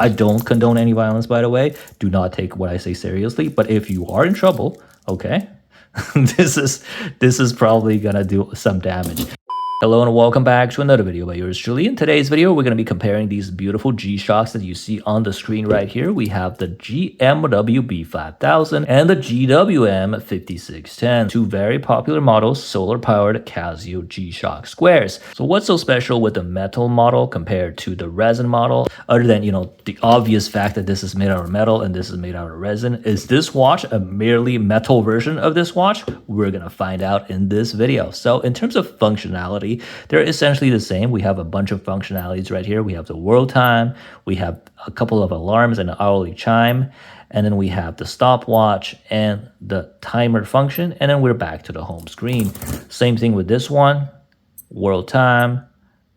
I don't condone any violence, by the way. Do not take what I say seriously. But if you are in trouble, okay, this is probably gonna do some damage. Hello and welcome back to another video by yours truly. In today's video, we're going to be comparing these beautiful G-Shocks that you see on the screen right here. We have the GMW B5000 and the GWM 5610, two very popular models, solar-powered Casio G-Shock squares. So what's so special with the metal model compared to the resin model? Other than, the obvious fact that this is made out of metal and this is made out of resin. Is this watch a merely metal version of this watch? We're going to find out in this video. So in terms of functionality, they're essentially the same. We have a bunch of functionalities right here. We have the world time, we have a couple of alarms and an hourly chime, and then we have the stopwatch and the timer function, and then we're back to the home screen. Same thing with this one, world time,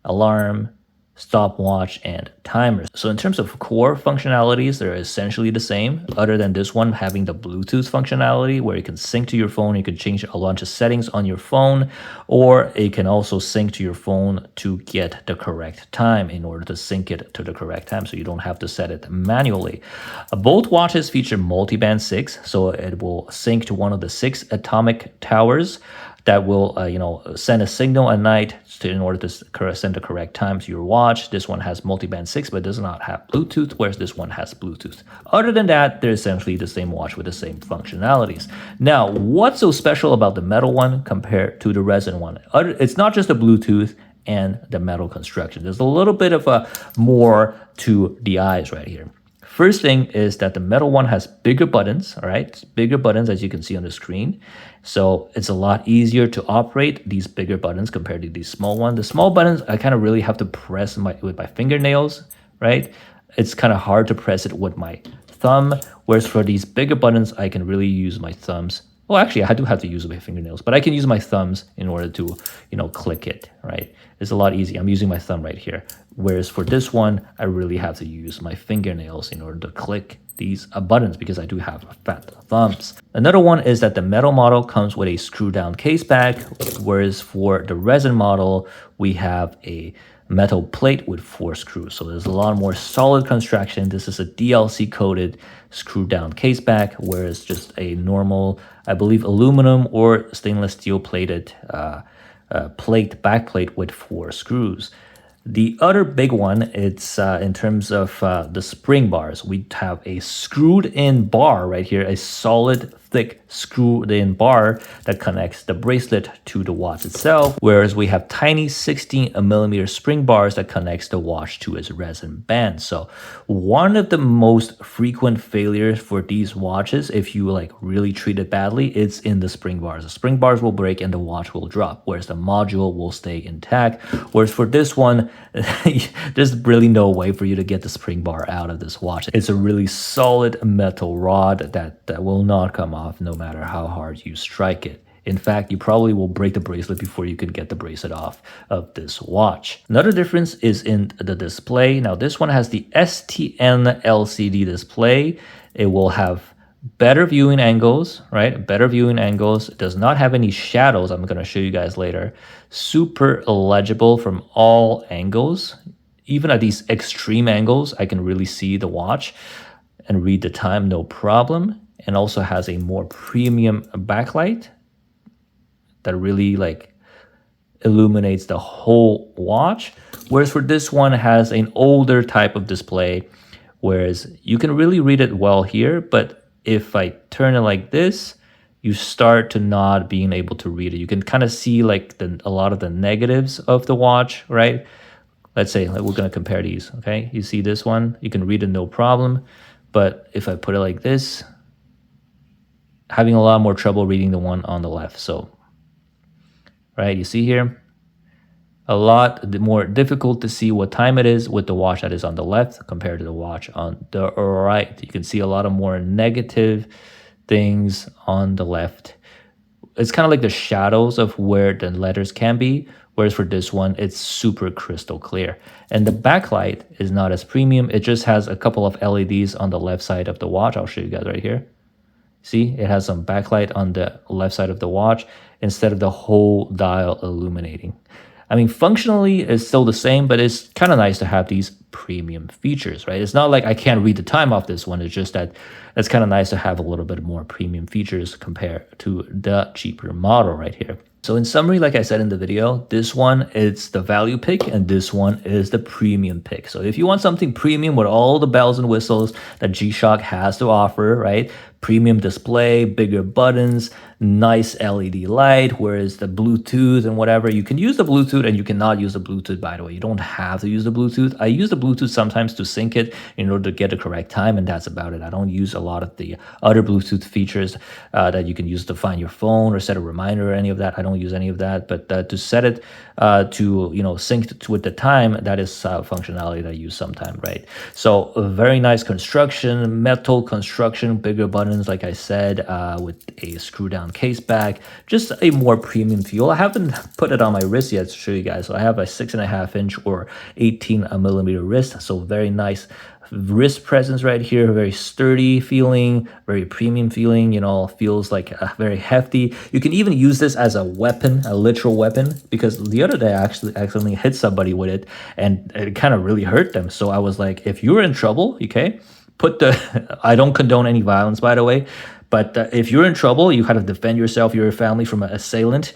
alarm, stopwatch, and timers. So in terms of core functionalities, they're essentially the same, other than this one having the Bluetooth functionality where you can sync to your phone. You can change a bunch of settings on your phone, or it can also sync to your phone to get the correct time in order to sync it to the correct time, so you don't have to set it manually. Both watches feature multiband 6, so it will sync to one of the 6 atomic towers that will send a signal at night in order to send the correct time to your watch. This one has multiband 6 but does not have Bluetooth, whereas this one has Bluetooth. Other than that, they're essentially the same watch with the same functionalities. Now, what's so special about the metal one compared to the resin one? It's not just the Bluetooth and the metal construction. There's a little bit of a more to the eyes right here. First thing is that the metal one has bigger buttons, all right? Bigger buttons, as you can see on the screen. So it's a lot easier to operate these bigger buttons compared to these small ones. The small buttons, I kind of really have to press with my fingernails, right? It's kind of hard to press it with my thumb, whereas for these bigger buttons, I can really use my thumbs. Well, actually, I do have to use my fingernails, but I can use my thumbs in order to, click it, right? It's a lot easier. I'm using my thumb right here. Whereas for this one, I really have to use my fingernails in order to click these buttons because I do have fat thumbs. Another one is that the metal model comes with a screw down case back, whereas for the resin model, we have a metal plate with 4 screws. So there's a lot more solid construction. This is a DLC coated screw down case back, whereas just a normal, I believe, aluminum or stainless steel plated back plate with 4 screws. The other big one, it's in terms of the spring bars. We have a screwed in bar right here, a solid thick screwed in bar that connects the bracelet to the watch itself, whereas we have tiny 16mm spring bars that connects the watch to its resin band. So one of the most frequent failures for these watches, if you really treat it badly, it's in the spring bars. The spring bars will break and the watch will drop, whereas the module will stay intact. Whereas for this one, there's really no way for you to get the spring bar out of this watch. It's a really solid metal rod that will not come off no matter how hard you strike it. In fact, you probably will break the bracelet before you can get the bracelet off of this watch. Another difference is in the display. Now, this one has the STN LCD display. It will have better viewing angles, right? Better viewing angles. It does not have any shadows. I'm going to show you guys later. Super legible from all angles. Even at these extreme angles, I can really see the watch and read the time, no problem. And also has a more premium backlight that really illuminates the whole watch. Whereas for this one, has an older type of display, whereas you can really read it well here, but if I turn it like this, you start to not being able to read it. You can kind of see a lot of the negatives of the watch, right? Let's say we're going to compare these, okay? You see this one, you can read it no problem, but if I put it like this, having a lot more trouble reading the one on the left. So, right, you see here, a lot more difficult to see what time it is with the watch that is on the left compared to the watch on the right. You can see a lot of more negative things on the left. It's kind of like the shadows of where the letters can be, whereas for this one, it's super crystal clear. And the backlight is not as premium. It just has a couple of LEDs on the left side of the watch. I'll show you guys right here. See, it has some backlight on the left side of the watch instead of the whole dial illuminating. I mean, functionally, it's still the same, but it's kind of nice to have these premium features, right? It's not like I can't read the time off this one. It's just that it's kind of nice to have a little bit more premium features compared to the cheaper model right here. So in summary, like I said in the video, this one is the value pick and this one is the premium pick. So if you want something premium with all the bells and whistles that G-Shock has to offer, right? Premium display, bigger buttons, nice LED light, whereas the Bluetooth and whatever, you can use the Bluetooth and you cannot use the Bluetooth, by the way. You don't have to use the Bluetooth. I use the Bluetooth sometimes to sync it in order to get the correct time, and that's about it. I don't use a lot of the other Bluetooth features that you can use to find your phone or set a reminder or any of that. I don't use any of that, but to set it to, sync with the time, that is functionality that I use sometime, right? So a very nice construction, metal construction, bigger buttons, like I said, with a screw down case back, just a more premium feel. I haven't put it on my wrist yet to show you guys. So I have a 6.5 inch or 18 millimeter wrist. So very nice wrist presence right here, very sturdy feeling, very premium feeling, feels like very hefty. You can even use this as a weapon, a literal weapon, because the other day I actually accidentally hit somebody with it and it kind of really hurt them. So I was like, if you're in trouble, okay, I don't condone any violence, by the way, but if you're in trouble, you kind of defend yourself, your family from an assailant,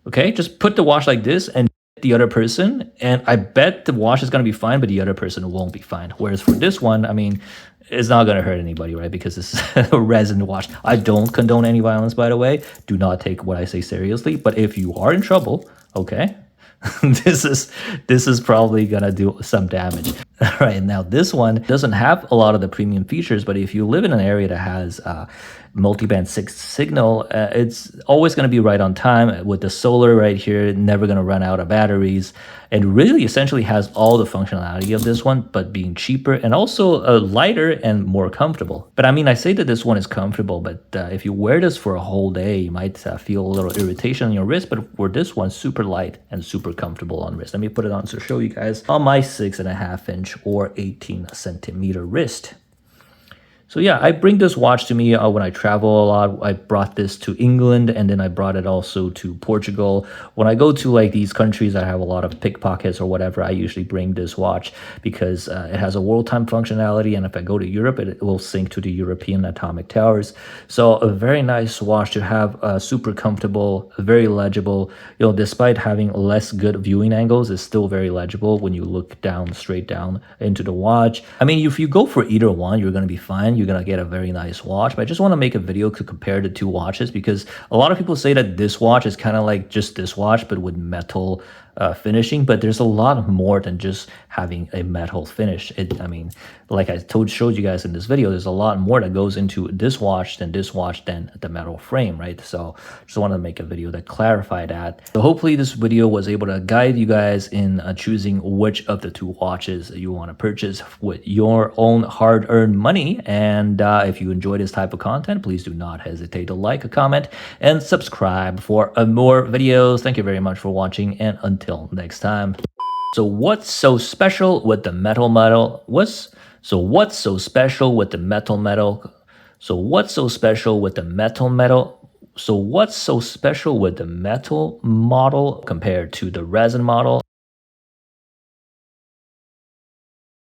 okay, just put the watch like this and the other person, and I bet the watch is going to be fine, but the other person won't be fine. Whereas for this one, I mean, it's not going to hurt anybody, right? Because this is a resin watch. I don't condone any violence, by the way. Do not take what I say seriously. But if you are in trouble, okay, this is probably gonna do some damage. All right, now this one doesn't have a lot of the premium features, but if you live in an area that has multiband 6 signal, it's always going to be right on time with the solar right here, never going to run out of batteries, and really essentially has all the functionality of this one, but being cheaper and also lighter and more comfortable. But I mean, I say that this one is comfortable, but if you wear this for a whole day, you might feel a little irritation on your wrist, but for this one, super light and super comfortable on wrist. Let me put it on to show you guys on my 6.5 inch or 18 centimeter wrist. So yeah, I bring this watch to me when I travel a lot. I brought this to England, and then I brought it also to Portugal. When I go to like these countries that have a lot of pickpockets or whatever, I usually bring this watch because it has a world time functionality, and if I go to Europe, it will sync to the European atomic towers. So a very nice watch to have, super comfortable, very legible. Despite having less good viewing angles, it's still very legible when you look down, straight down into the watch. I mean, if you go for either one, you're going to be fine. You're going to get a very nice watch, but I just want to make a video to compare the two watches because a lot of people say that this watch is kind of like just this watch, but with metal finishing, but there's a lot more than just having a metal finish. I mean, like I showed you guys in this video, there's a lot more that goes into this watch than the metal frame, right? So just want to make a video that clarify that. So hopefully this video was able to guide you guys in choosing which of the two watches you want to purchase with your own hard-earned money. And if you enjoy this type of content, please do not hesitate to like, comment, and subscribe for more videos. Thank you very much for watching, and until next time. So what's so special with the metal model? So what's so special with the metal model? So what's so special with the metal model? So what's so special with the metal model compared to the resin model?